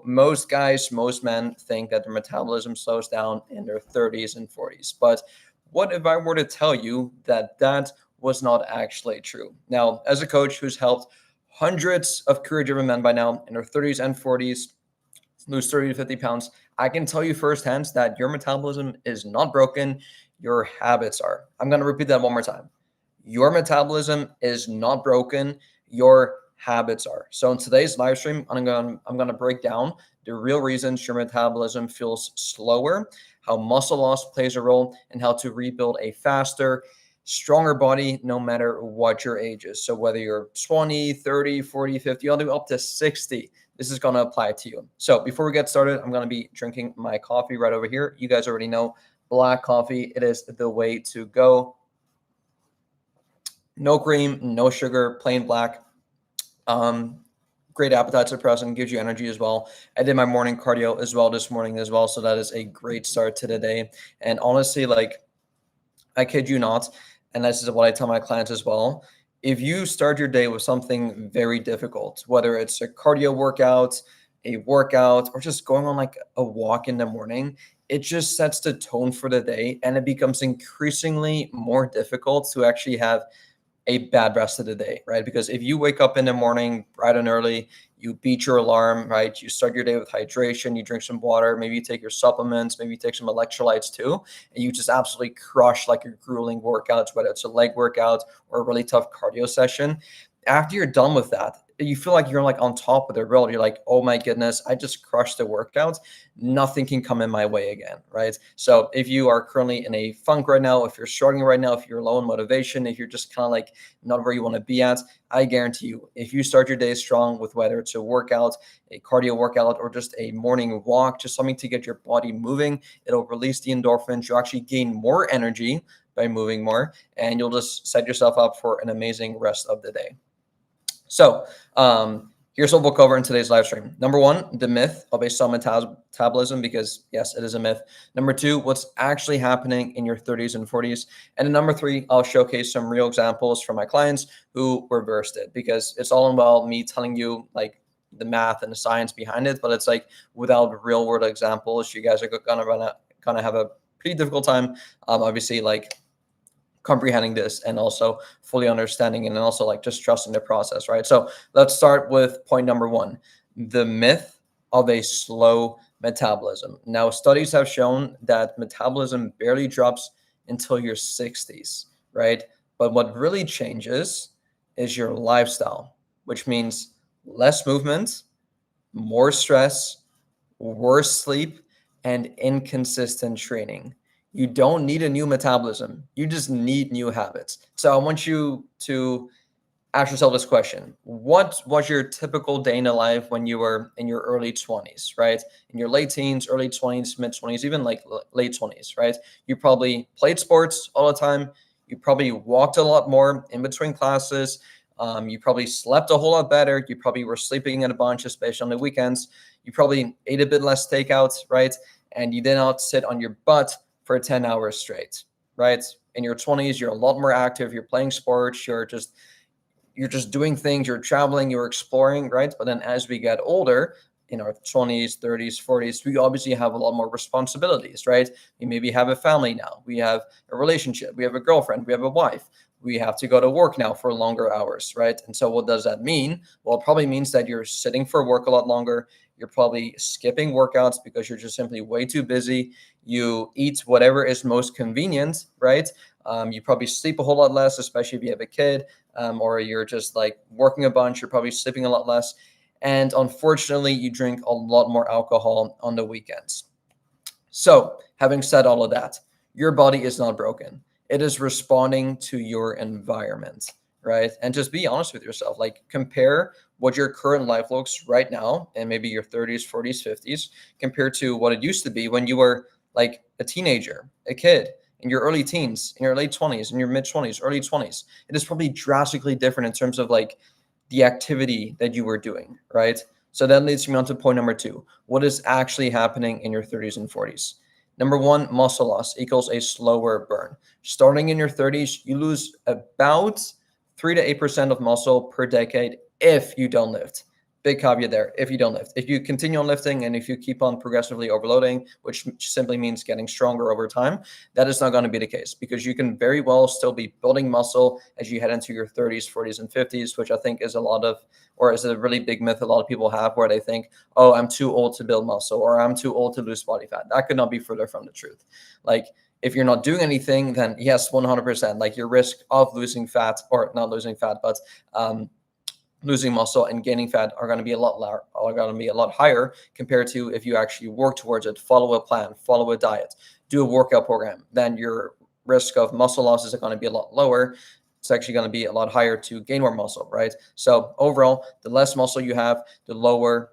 Most guys, most men think that their metabolism slows down in their 30s and 40s. But what if I were to tell you that that was not actually true? Now, as a coach who's helped hundreds of career-driven men by now in their 30s and 40s lose 30 to 50 pounds, I can tell you firsthand that your metabolism is not broken. Your habits are. I'm going to repeat that one more time. Your metabolism is not broken. Your habits are. So in today's live stream, I'm going to break down the real reasons your metabolism feels slower, how muscle loss plays a role, and how to rebuild a faster, stronger body no matter what your age is. So whether you're 20, 30, 40, 50, all the way up to 60, this is going to apply to you. So before we get started, I'm going to be drinking my coffee right over here. You guys already know black coffee. It is the way to go. No cream, no sugar, plain black. Great appetite suppressant, gives you energy as well. I did my morning cardio as well this morning as well. So that is a great start to the day. And honestly, like, I kid you not, and this is what I tell my clients as well. If you start your day with something very difficult, whether it's a cardio workout, a workout, or just going on like a walk in the morning, it just sets the tone for the day, and it becomes increasingly more difficult to actually have a bad rest of the day, right? Because if you wake up in the morning bright and early, you beat your alarm, right? You start your day with hydration, you drink some water, maybe you take your supplements, maybe you take some electrolytes too, and you just absolutely crush like your grueling workouts, whether it's a leg workout or a really tough cardio session. After you're done with that, you feel like you're like on top of the world. You're like, oh my goodness, I just crushed the workout. Nothing can come in my way again, right? So if you are currently in a funk right now, if you're struggling right now, if you're low in motivation, if you're just kind of like not where you want to be at, I guarantee you, if you start your day strong with whether it's a workout, a cardio workout, or just a morning walk, just something to get your body moving, it'll release the endorphins. You'll actually gain more energy by moving more, and you'll just set yourself up for an amazing rest of the day. So here's what we'll cover in today's live stream. Number one, the myth of a slow metabolism, because yes, it is a myth. Number two, what's actually happening in your 30s and 40s. And then number three, I'll showcase some real examples from my clients who reversed it, because it's all in well me telling you like the math and the science behind it, but it's like without real world examples, you guys are gonna have a pretty difficult time. Obviously, like comprehending this and also fully understanding and also like just trusting the process, right? So let's start with point number one, the myth of a slow metabolism. Now, studies have shown that metabolism barely drops until your 60s, right? But what really changes is your lifestyle, which means less movement, more stress, worse sleep, and inconsistent training. You don't need a new metabolism. You just need new habits. So I want you to ask yourself this question. What was your typical day in the life when you were in your early 20s, right? In your late teens, early 20s, mid 20s, even like late 20s, right? You probably played sports all the time. You probably walked a lot more in between classes. You probably slept a whole lot better. You probably were sleeping in a bunch, especially on the weekends. You probably ate a bit less takeouts, right? And you did not sit on your butt for 10 hours straight, right? In your 20s, you're a lot more active. You're playing sports. You're just doing things. You're traveling. You're exploring, right? But then as we get older, in our 20s, 30s, 40s, we obviously have a lot more responsibilities, right? We maybe have a family now. We have a relationship. We have a girlfriend. We have a wife. We have to go to work now for longer hours, right? And so what does that mean? Well, it probably means that you're sitting for work a lot longer. You're probably skipping workouts because you're just simply way too busy. You eat whatever is most convenient, right? You probably sleep a whole lot less, especially if you have a kid, or you're just like working a bunch. You're probably sleeping a lot less. And unfortunately, you drink a lot more alcohol on the weekends. So having said all of that, your body is not broken. It is responding to your environment, right? And just be honest with yourself. Like, compare what your current life looks right now, and maybe your 30s, 40s, 50s, compared to what it used to be when you were like a teenager, a kid, in your early teens, in your late 20s, in your mid 20s, early 20s. It is probably drastically different in terms of like the activity that you were doing, right? So that leads me on to point number two. What is actually happening in your 30s and 40s? Number one, muscle loss equals a slower burn. Starting in your 30s, you lose about 3 to 8% of muscle per decade if you don't lift. Big caveat there, if you don't lift. If you continue on lifting and if you keep on progressively overloading, which simply means getting stronger over time, that is not going to be the case, because you can very well still be building muscle as you head into your 30s, 40s, and 50s, which I think is is a really big myth a lot of people have, where they think, oh, I'm too old to build muscle, or I'm too old to lose body fat. That could not be further from the truth. Like, if you're not doing anything, then yes, 100%, like your risk of losing fat, or not losing fat, but losing muscle and gaining fat are going to be a lot higher compared to if you actually work towards it, follow a plan, follow a diet, do a workout program. Then your risk of muscle loss is going to be a lot lower. It's actually going to be a lot higher to gain more muscle, right? So overall, the less muscle you have, the lower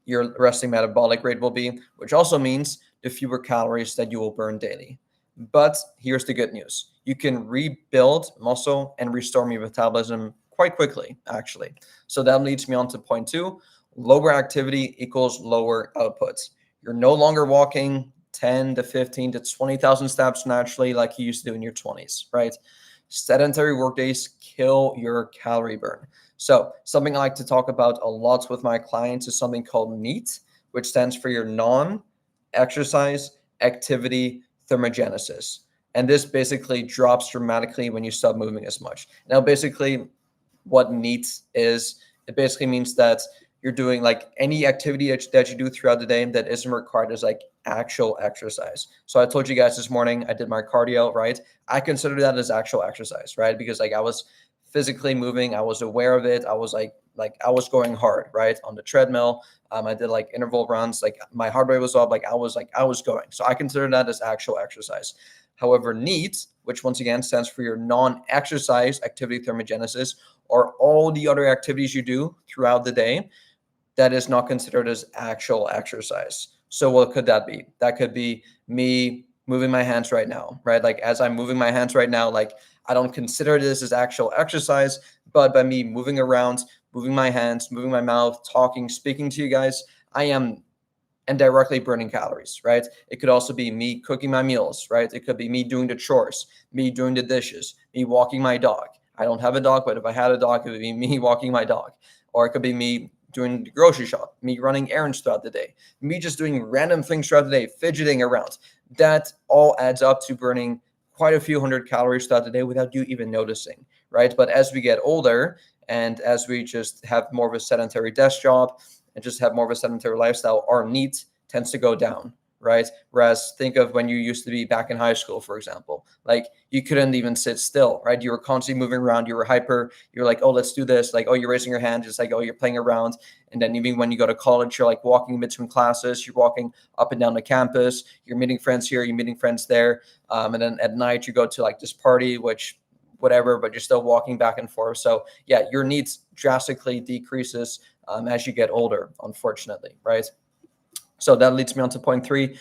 your resting metabolic rate will be, which also means the fewer calories that you will burn daily. But here's the good news. You can rebuild muscle and restore your metabolism quite quickly, actually. So that leads me on to point 2. Lower activity equals lower outputs. You're no longer walking 10 to 15 to 20,000 steps naturally like you used to do in your 20s, right? Sedentary workdays kill your calorie burn. So something I like to talk about a lot with my clients is something called NEAT, which stands for your non-exercise activity thermogenesis. And this basically drops dramatically when you stop moving as much. Now, basically, what NEAT is, it basically means that you're doing like any activity that you do throughout the day that isn't required as like actual exercise. So I told you guys this morning, I did my cardio, right? I consider that as actual exercise, right? Because like I was physically moving, I was aware of it. I was like I was going hard, right? On the treadmill. I did like interval runs, like my heart rate was up, I was going. So I consider that as actual exercise. However, NEAT, which once again stands for your non-exercise activity thermogenesis, or all the other activities you do throughout the day, that is not considered as actual exercise. So what could that be? That could be me moving my hands right now, right? Like as I'm moving my hands right now, like I don't consider this as actual exercise, but by me moving around, moving my hands, moving my mouth, talking, speaking to you guys, I am indirectly burning calories, right? It could also be me cooking my meals, right? It could be me doing the chores, me doing the dishes, me walking my dog. I don't have a dog, but if I had a dog, it would be me walking my dog. Or it could be me doing the grocery shop, me running errands throughout the day, me just doing random things throughout the day, fidgeting around. That all adds up to burning quite a few hundred calories throughout the day without you even noticing, right? But as we get older and as we just have more of a sedentary desk job and just have more of a sedentary lifestyle, our NEAT tends to go down, right? Whereas think of when you used to be back in high school, for example, like you couldn't even sit still, right? You were constantly moving around. You were hyper. You're like, oh, let's do this. Like, oh, you're raising your hand. Just like, oh, you're playing around. And then even when you go to college, you're like walking in between classes. You're walking up and down the campus. You're meeting friends here. You're meeting friends there. And then at night you go to like this party, which whatever, but you're still walking back and forth. So yeah, your needs drastically decreases as you get older, unfortunately, right? So that leads me on to point 3.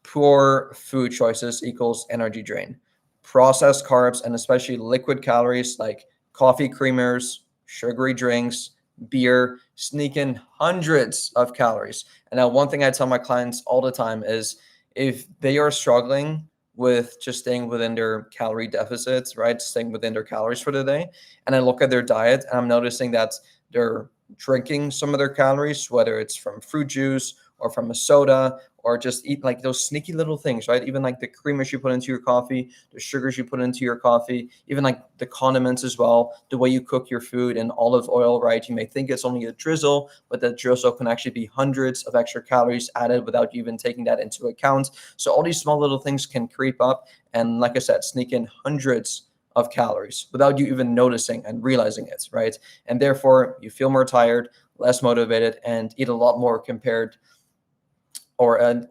Poor food choices equals energy drain. Processed carbs and especially liquid calories like coffee creamers, sugary drinks, beer sneak in hundreds of calories. And now one thing I tell my clients all the time is if they are struggling with just staying within their calorie deficits, right? Staying within their calories for the day. And I look at their diet and I'm noticing that they're drinking some of their calories, whether it's from fruit juice or from a soda, or just eat like those sneaky little things, right? Even like the creamers you put into your coffee, the sugars you put into your coffee, even like the condiments as well, the way you cook your food in olive oil, right? You may think it's only a drizzle, but that drizzle can actually be hundreds of extra calories added without you even taking that into account. So all these small little things can creep up and, like I said, sneak in hundreds of calories without you even noticing and realizing it, right? And therefore you feel more tired, less motivated, and eat a lot more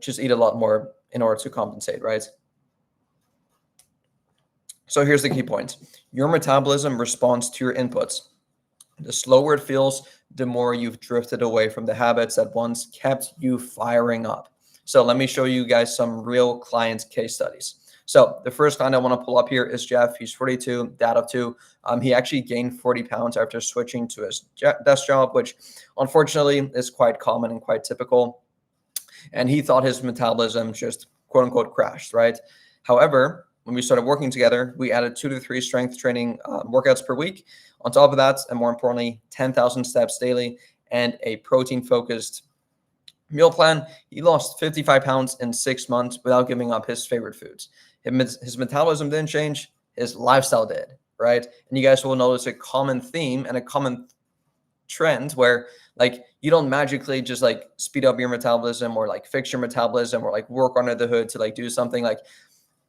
just eat a lot more in order to compensate, right? So here's the key point. Your metabolism responds to your inputs. The slower it feels, the more you've drifted away from the habits that once kept you firing up. So let me show you guys some real client case studies. So the first client I want to pull up here is Jeff. He's 42, dad of 2. He actually gained 40 pounds after switching to his desk job, which unfortunately is quite common and quite typical. And he thought his metabolism just quote unquote crashed, right? However, when we started working together, we added 2 to 3 strength training workouts per week. On top of that, and more importantly, 10,000 steps daily. and a protein-focused meal plan, he lost 55 pounds in 6 months without giving up his favorite foods. His metabolism didn't change, his lifestyle did, right? And you guys will notice a common theme and a common trend where like you don't magically just like speed up your metabolism or like fix your metabolism or like work under the hood to like do something. Like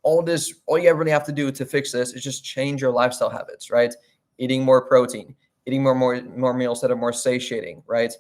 all you really have to do to fix this is just change your lifestyle habits, right? Eating more protein, eating more meals that are more satiating, right?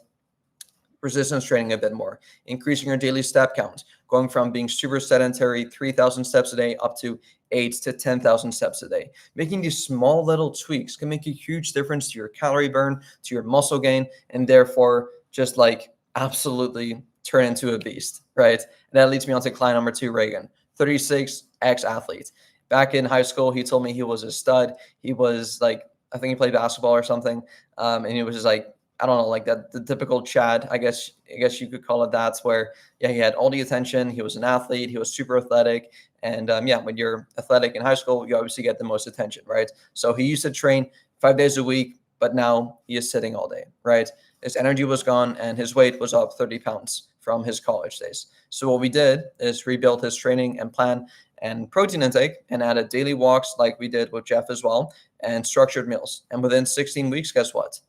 Resistance training a bit more, increasing your daily step count, going from being super sedentary, 3,000 steps a day up to 8 to 10,000 steps a day. Making these small little tweaks can make a huge difference to your calorie burn, to your muscle gain, and therefore just like absolutely turn into a beast, right? And that leads me on to client number 2, Reagan, 36, ex-athlete. Back in high school, he told me he was a stud. He was like, I think he played basketball or something. And he was just like, I don't know, like that, the typical Chad, I guess you could call it that, where, yeah, he had all the attention. He was an athlete. He was super athletic. And yeah, when you're athletic in high school, you obviously get the most attention, right? So he used to train 5 days a week, but now he is sitting all day, right? His energy was gone and his weight was up 30 pounds from his college days. So what we did is rebuild his training and plan and protein intake and added daily walks like we did with Jeff as well and structured meals. And within 16 weeks, guess what?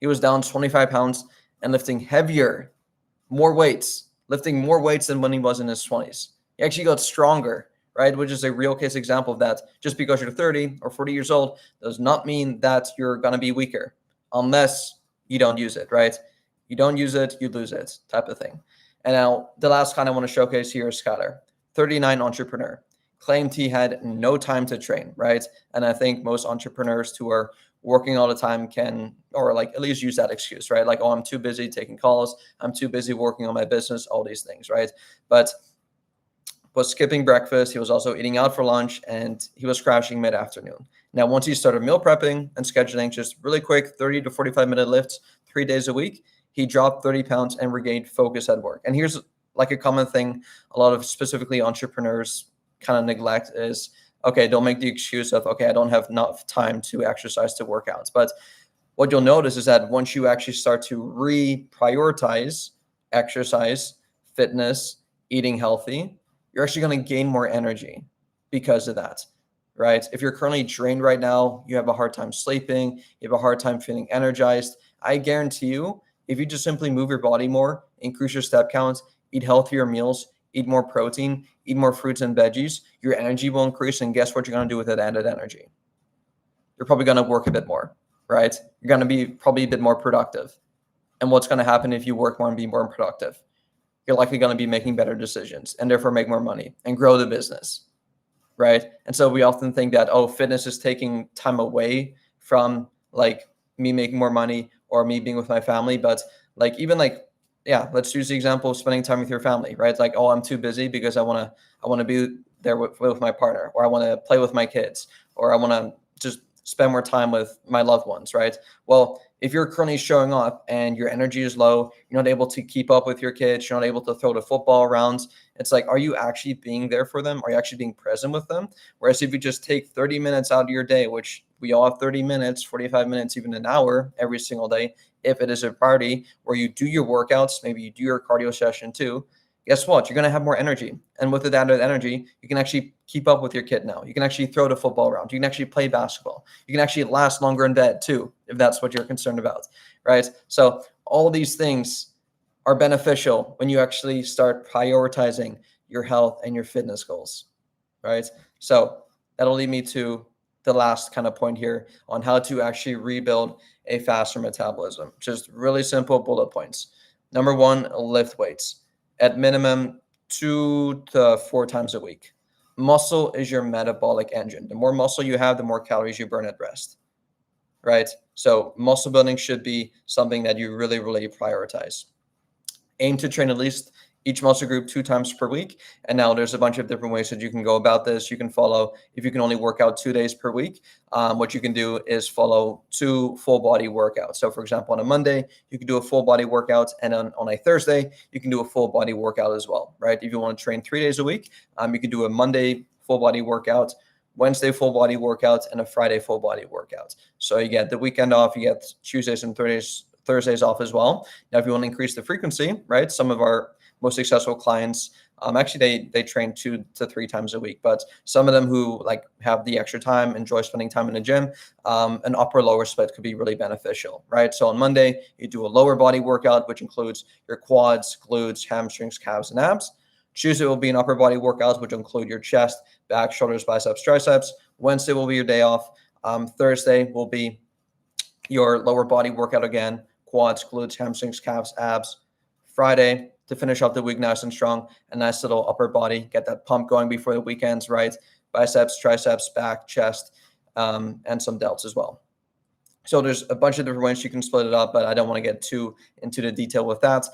He was down 25 pounds and lifting heavier, lifting more weights than when he was in his 20s. He actually got stronger, right? Which is a real case example of that. Just because you're 30 or 40 years old does not mean that you're going to be weaker unless you don't use it, right? You don't use it, you lose it type of thing. And now the last kind I want to showcase here is Skylar, 39 entrepreneur, claimed he had no time to train, right? And I think most entrepreneurs who are working all the time can, or like at least use that excuse, right? Like, oh, I'm too busy taking calls. I'm too busy working on my business, all these things, right? But was skipping breakfast. He was also eating out for lunch and he was crashing mid-afternoon. Now, once he started meal prepping and scheduling just really quick 30 to 45-minute lifts 3 days a week, he dropped 30 pounds and regained focus at work. And here's like a common thing a lot of specifically entrepreneurs kind of neglect is, okay, don't make the excuse of, okay, I don't have enough time to exercise, to work out. But what you'll notice is that once you actually start to reprioritize exercise, fitness, eating healthy, you're actually going to gain more energy because of that, right? If you're currently drained right now, you have a hard time sleeping, you have a hard time feeling energized, I guarantee you, if you just simply move your body more, increase your step counts, eat healthier meals, eat more protein, eat more fruits and veggies, your energy will increase. And guess what you're going to do with that added energy? You're probably going to work a bit more, right? You're going to be probably a bit more productive. And what's going to happen if you work more and be more productive? You're likely going to be making better decisions and therefore make more money and grow the business, right? And so we often think that, oh, fitness is taking time away from like me making more money or me being with my family. But like, even like, yeah, let's use the example of spending time with your family, right? It's like, oh, I'm too busy because I want to be there with my partner, or I want to play with my kids, or I want to just spend more time with my loved ones, right? Well, if you're currently showing up and your energy is low, you're not able to keep up with your kids, you're not able to throw the football around, it's like, are you actually being there for them? Are you actually being present with them? Whereas if you just take 30 minutes out of your day, which we all have 30 minutes, 45 minutes, even an hour every single day, if it is a party where you do your workouts, maybe you do your cardio session too, guess what? You're going to have more energy. And with that added energy, you can actually keep up with your kid now. You can actually throw the football around. You can actually play basketball. You can actually last longer in bed too, if that's what you're concerned about, right? So all these things are beneficial when you actually start prioritizing your health and your fitness goals, right? So that'll lead me to the last kind of point here on how to actually rebuild a faster metabolism. Just really simple bullet points. Number 1, lift weights at minimum 2 to 4 times a week. Muscle is your metabolic engine. The more muscle you have, the more calories you burn at rest, right? So muscle building should be something that you really, really prioritize. Aim to train at least each muscle group 2 times per week. And now there's a bunch of different ways that you can go about this. You can follow, if you can only work out 2 days per week, what you can do is follow 2 full body workouts. So for example, on a Monday, you can do a full body workout. And on a Thursday, you can do a full body workout as well, right? If you want to train 3 days a week, you can do a Monday full body workout, Wednesday full body workout, and a Friday full body workout. So you get the weekend off, you get Tuesdays and Thursdays off as well. Now, if you want to increase the frequency, right? Some of our most successful clients, actually they train 2 to 3 times a week, but some of them who like have the extra time, enjoy spending time in the gym, an upper lower split could be really beneficial, right? So on Monday, you do a lower body workout, which includes your quads, glutes, hamstrings, calves, and abs. Tuesday will be an upper body workout, which will include your chest, back, shoulders, biceps, triceps. Wednesday will be your day off. Thursday will be your lower body workout again, quads, glutes, hamstrings, calves, abs. Friday, to finish off the week nice and strong, a nice little upper body, get that pump going before the weekends, right? Biceps, triceps, back, chest, and some delts as well. So there's a bunch of different ways you can split it up, but I don't want to get too into the detail with that.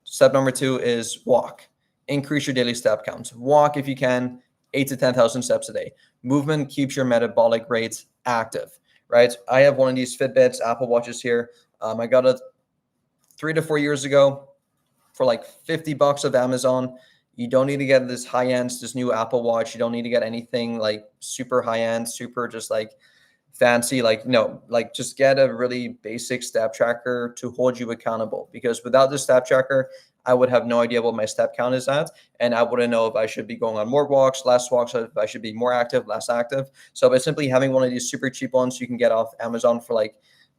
Step number 2 is walk. Increase your daily step count. Walk if you can, 8 to 10,000 steps a day. Movement keeps your metabolic rates active, right? I have one of these Fitbits, Apple Watches here. I got it 3 to 4 years ago for like $50 of Amazon. You don't need to get this high-end, this new Apple Watch. You don't need to get anything like super high-end, super just like fancy. Like, no, like just get a really basic step tracker to hold you accountable, because without the step tracker, I would have no idea what my step count is at, and I wouldn't know if I should be going on more walks, less walks, if I should be more active, less active. So by simply having one of these super cheap ones you can get off Amazon for like,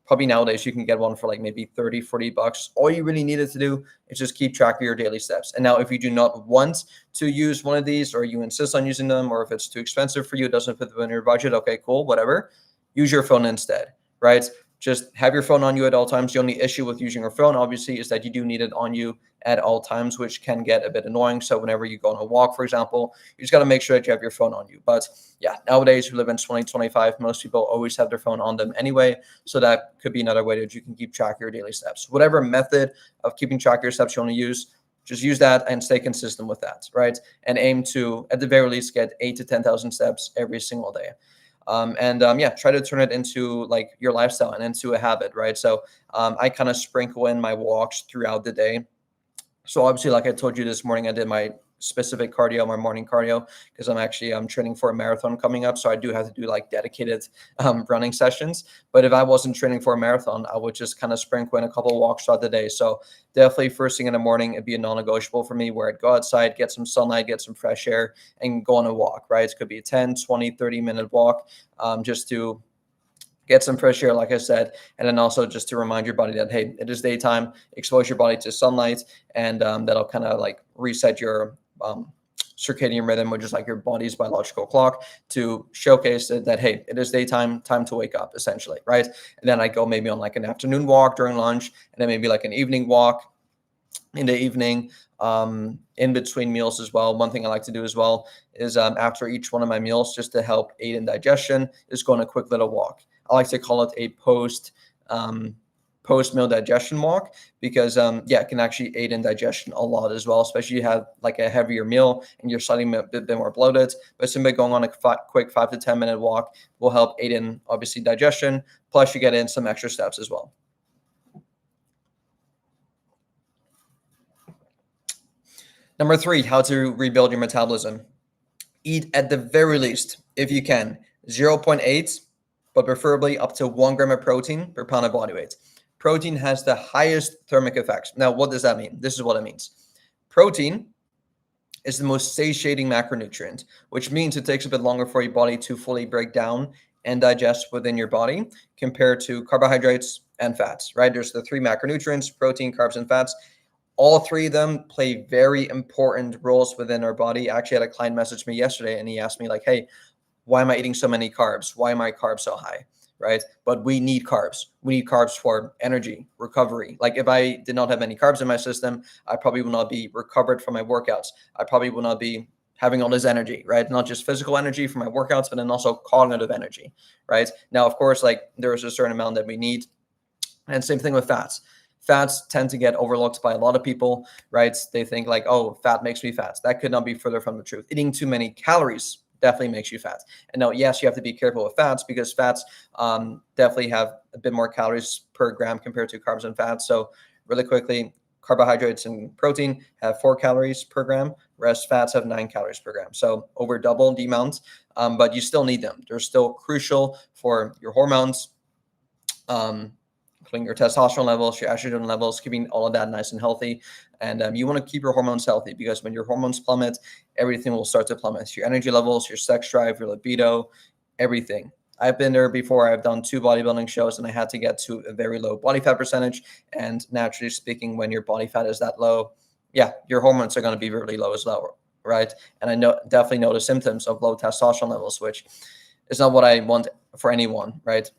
probably nowadays you can get one for like maybe 30, $40. All you really needed to do is just keep track of your daily steps. And now if you do not want to use one of these, or you insist on using them, or if it's too expensive for you, it doesn't fit within your budget, okay, cool, whatever. Use your phone instead, right? Just have your phone on you at all times. The only issue with using your phone, obviously, is that you do need it on you at all times, which can get a bit annoying. So whenever you go on a walk, for example, you just got to make sure that you have your phone on you. But yeah, nowadays we live in 2025. Most people always have their phone on them anyway. So that could be another way that you can keep track of your daily steps. Whatever method of keeping track of your steps you want to use, just use that and stay consistent with that, right? And aim to, at the very least, get 8 to 10,000 steps every single day. Yeah, try to turn it into like your lifestyle and into a habit, right? So I kind of sprinkle in my walks throughout the day. So obviously, like I told you this morning, I did my specific cardio, my morning cardio, because I'm training for a marathon coming up. So I do have to do like dedicated running sessions. But if I wasn't training for a marathon, I would just kind of sprinkle in a couple of walks throughout the day. So definitely first thing in the morning, it'd be a non-negotiable for me, where I'd go outside, get some sunlight, get some fresh air, and go on a walk, right? It could be a 10, 20, 30-minute walk, just to get some fresh air, like I said, and then also just to remind your body that, hey, it is daytime, expose your body to sunlight, and that'll kind of like reset your circadian rhythm, which is like your body's biological clock, to showcase that, hey, it is daytime, time to wake up, essentially, right? And then I go maybe on like an afternoon walk during lunch, and then maybe like an evening walk in the evening, in between meals as well. One thing I like to do as well is after each one of my meals, just to help aid in digestion, is go on a quick little walk. I like to call it a post-meal digestion walk, because it can actually aid in digestion a lot as well, especially if you have like a heavier meal and you're slightly a bit more bloated. But simply going on a quick 5 to 10 minute walk will help aid in, obviously, digestion, plus you get in some extra steps as well. Number 3, how to rebuild your metabolism. Eat at the very least, if you can, 0.8, but preferably up to 1 gram of protein per pound of body weight. Protein has the highest thermic effects. Now, what does that mean? This is what it means. Protein is the most satiating macronutrient, which means it takes a bit longer for your body to fully break down and digest within your body compared to carbohydrates and fats, right? There's the 3 macronutrients: protein, carbs, and fats. All 3 of them play very important roles within our body. I actually had a client message me yesterday, and he asked me like, hey, why am I eating so many carbs? Why are my carbs so high, right? But we need carbs. We need carbs for energy, recovery. Like if I did not have any carbs in my system, I probably will not be recovered from my workouts. I probably will not be having all this energy, right? Not just physical energy from my workouts, but then also cognitive energy, right? Now, of course, like there is a certain amount that we need. And same thing with fats. Fats tend to get overlooked by a lot of people, right? They think like, oh, fat makes me fat. That could not be further from the truth. Eating too many calories definitely makes you fat. And now, yes, you have to be careful with fats, because fats definitely have a bit more calories per gram compared to carbs and fats. So really quickly, carbohydrates and protein have 4 calories per gram, whereas fats have 9 calories per gram. So over double the amount, but you still need them. They're still crucial for your hormones, including your testosterone levels, your estrogen levels, keeping all of that nice and healthy. And you want to keep your hormones healthy, because when your hormones plummet, everything will start to plummet. Your energy levels, your sex drive, your libido, everything. I've been there before. I've done 2 bodybuilding shows, and I had to get to a very low body fat percentage. And naturally speaking, when your body fat is that low, yeah, your hormones are going to be really low as well, right? And I definitely know the symptoms of low testosterone levels, which is not what I want for anyone, right?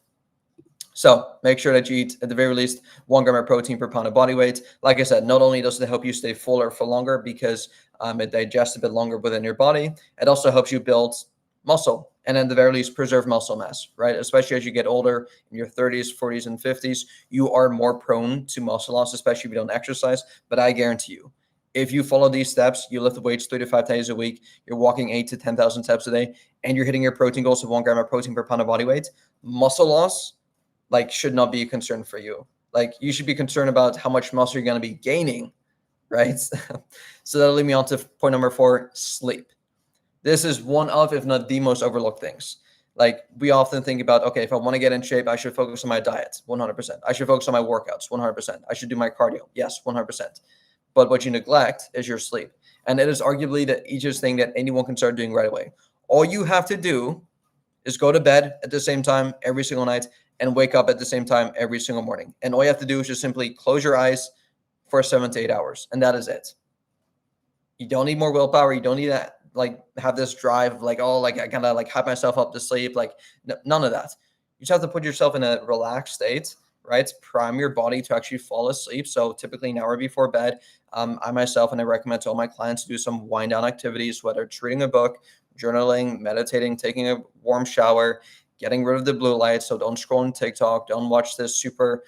So make sure that you eat at the very least 1 gram of protein per pound of body weight. Like I said, not only does it help you stay fuller for longer because it digests a bit longer within your body, it also helps you build muscle, and at the very least preserve muscle mass, right? Especially as you get older, in your 30s, 40s, and 50s, you are more prone to muscle loss, especially if you don't exercise. But I guarantee you, if you follow these steps, you lift the weights 3 to 5 days a week, you're walking 8 to 10,000 steps a day, and you're hitting your protein goals of 1 gram of protein per pound of body weight, muscle loss like should not be a concern for you. Like, you should be concerned about how much muscle you're going to be gaining, right? So that'll lead me on to point number 4, sleep. This is one of, if not the most overlooked things. Like, we often think about, okay, if I want to get in shape, I should focus on my diet, 100%. I should focus on my workouts, 100%. I should do my cardio, yes, 100%. But what you neglect is your sleep. And it is arguably the easiest thing that anyone can start doing right away. All you have to do is go to bed at the same time every single night and wake up at the same time every single morning. And all you have to do is just simply close your eyes for 7 to 8 hours. And that is it. You don't need more willpower. You don't need that, like, have this drive of like, oh, like I kind of like hype myself up to sleep. Like, none of that. You just have to put yourself in a relaxed state, right? Prime your body to actually fall asleep. So typically an hour before bed, I myself, and I recommend to all my clients, to do some wind down activities, whether it's reading a book, journaling, meditating, taking a warm shower, getting rid of the blue light. So don't scroll on TikTok. Don't watch this super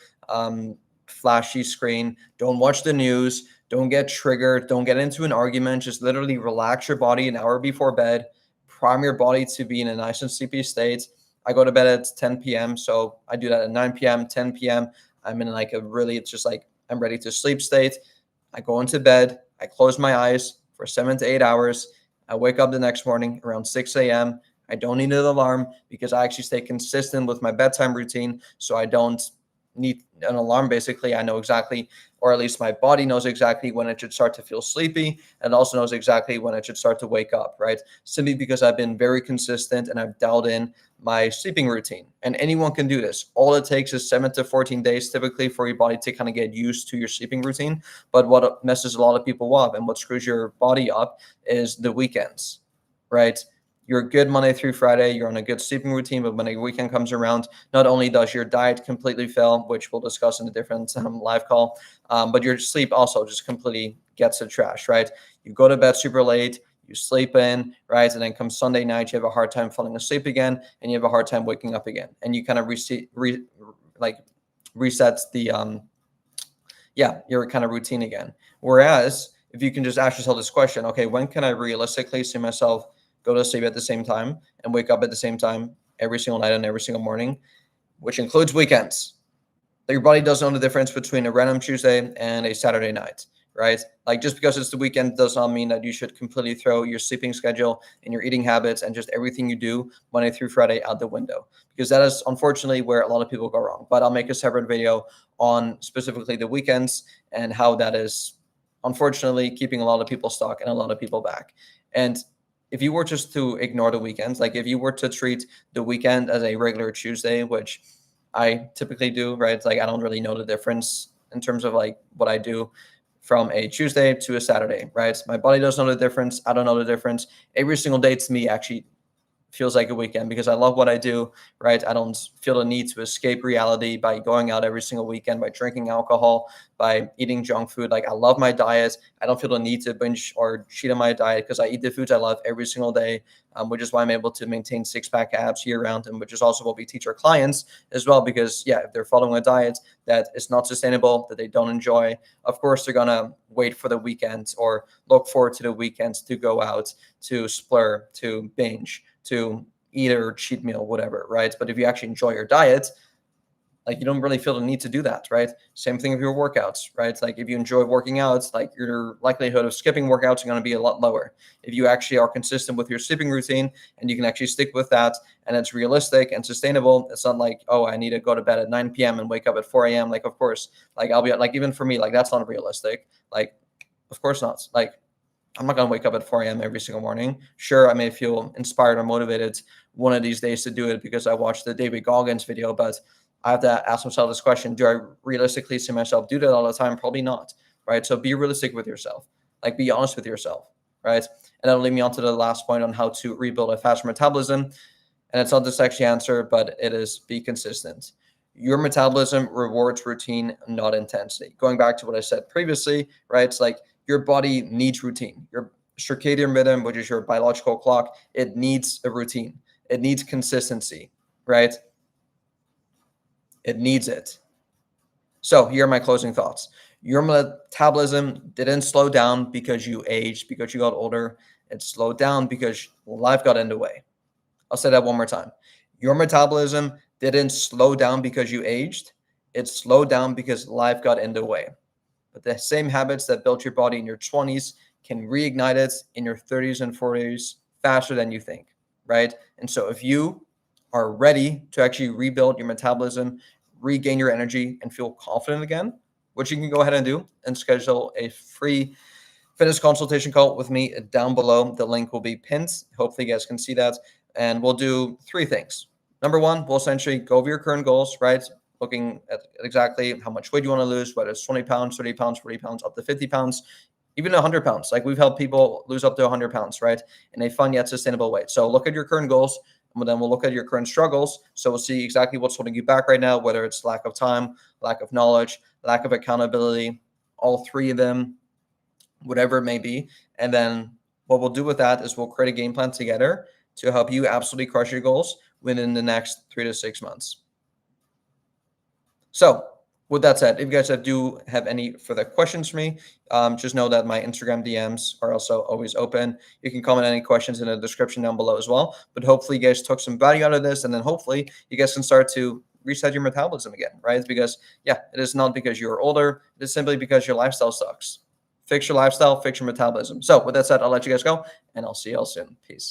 flashy screen. Don't watch the news. Don't get triggered. Don't get into an argument. Just literally relax your body an hour before bed. Prime your body to be in a nice and sleepy state. I go to bed at 10 p.m. So I do that at 9 p.m., 10 p.m. I'm in like a really, it's just like I'm ready to sleep state. I go into bed. I close my eyes for 7 to 8 hours. I wake up the next morning around 6 a.m. I don't need an alarm because I actually stay consistent with my bedtime routine. So I don't need an alarm. Basically, I know exactly, or at least my body knows exactly when it should start to feel sleepy, and also knows exactly when it should start to wake up, right? Simply because I've been very consistent and I've dialed in my sleeping routine. And anyone can do this. All it takes is 7 to 14 days typically for your body to kind of get used to your sleeping routine. But what messes a lot of people up and what screws your body up is the weekends, right? You're good Monday through Friday, you're on a good sleeping routine, but when a weekend comes around, not only does your diet completely fail, which we'll discuss in a different live call, but your sleep also just completely gets to trash, right? You go to bed super late, you sleep in, right? And then come Sunday night, you have a hard time falling asleep again, and you have a hard time waking up again. And you kind of resets the, your kind of routine again. Whereas if you can just ask yourself this question, okay, when can I realistically see myself go to sleep at the same time and wake up at the same time every single night and every single morning, which includes weekends? Your body doesn't know the difference between a random Tuesday and a Saturday night, right? Like, just because it's the weekend does not mean that you should completely throw your sleeping schedule and your eating habits and just everything you do Monday through Friday out the window, because that is unfortunately where a lot of people go wrong. But I'll make a separate video on specifically the weekends and how that is unfortunately keeping a lot of people stuck and a lot of people back. And if you were just to ignore the weekends, like if you were to treat the weekend as a regular Tuesday, which I typically do, right? It's like I don't really know the difference in terms of like what I do from a Tuesday to a Saturday, right? My body doesn't know the difference. I don't know the difference. Every single day to me actually feels like a weekend because I love what I do, right? I don't feel the need to escape reality by going out every single weekend, by drinking alcohol, by eating junk food. Like, I love my diet. I don't feel the need to binge or cheat on my diet because I eat the foods I love every single day, which is why I'm able to maintain six-pack abs year round, and which is also what we teach our clients as well. Because if they're following a diet that is not sustainable, that they don't enjoy, of course they're gonna wait for the weekends or look forward to the weekends to go out, to splurge, to binge, to eat or cheat meal, whatever, right? But if you actually enjoy your diet, like you don't really feel the need to do that, right? Same thing with your workouts, right? Like if you enjoy working out, like your likelihood of skipping workouts is going to be a lot lower. If you actually are consistent with your sleeping routine and you can actually stick with that and it's realistic and sustainable, it's not like, oh, I need to go to bed at 9 p.m. and wake up at 4 a.m. Like, of course, like I'll be like, even for me, like that's not realistic. Like, of course not. Like, I'm not going to wake up at 4 a.m. every single morning. Sure, I may feel inspired or motivated one of these days to do it because I watched the David Goggins video, but I have to ask myself this question: do I realistically see myself do that all the time? Probably not, right? So be realistic with yourself. Like, be honest with yourself, right? And that'll lead me on to the last point on how to rebuild a faster metabolism. And it's not the sexy answer, but it is be consistent. Your metabolism rewards routine, not intensity. Going back to what I said previously, right? It's like your body needs routine. Your circadian rhythm, which is your biological clock, it needs a routine. It needs consistency, right? It needs it. So here are my closing thoughts. Your metabolism didn't slow down because you aged, because you got older. It slowed down because life got in the way. I'll say that one more time. Your metabolism didn't slow down because you aged. It slowed down because life got in the way. But the same habits that built your body in your 20s can reignite it in your 30s and 40s faster than you think, right? And so if you are ready to actually rebuild your metabolism, regain your energy, and feel confident again, what you can go ahead and do and schedule a free fitness consultation call with me down below. The link will be pinned. Hopefully you guys can see that. And we'll do 3 things. Number 1, we'll essentially go over your current goals, right? Looking at exactly how much weight you want to lose, whether it's 20 pounds, 30 pounds, 40 pounds, up to 50 pounds, even 100 pounds. Like we've helped people lose up to 100 pounds, right? In a fun yet sustainable way. So look at your current goals, and then we'll look at your current struggles. So we'll see exactly what's holding you back right now, whether it's lack of time, lack of knowledge, lack of accountability, all 3 of them, whatever it may be. And then what we'll do with that is we'll create a game plan together to help you absolutely crush your goals within the next 3 to 6 months. So with that said, if you guys do have any further questions for me, just know that my Instagram DMs are also always open. You can comment any questions in the description down below as well. But hopefully you guys took some value out of this, and then hopefully you guys can start to reset your metabolism again, right? Because yeah, it is not because you're older. It is simply because your lifestyle sucks. Fix your lifestyle, fix your metabolism. So with that said, I'll let you guys go, and I'll see you all soon. Peace.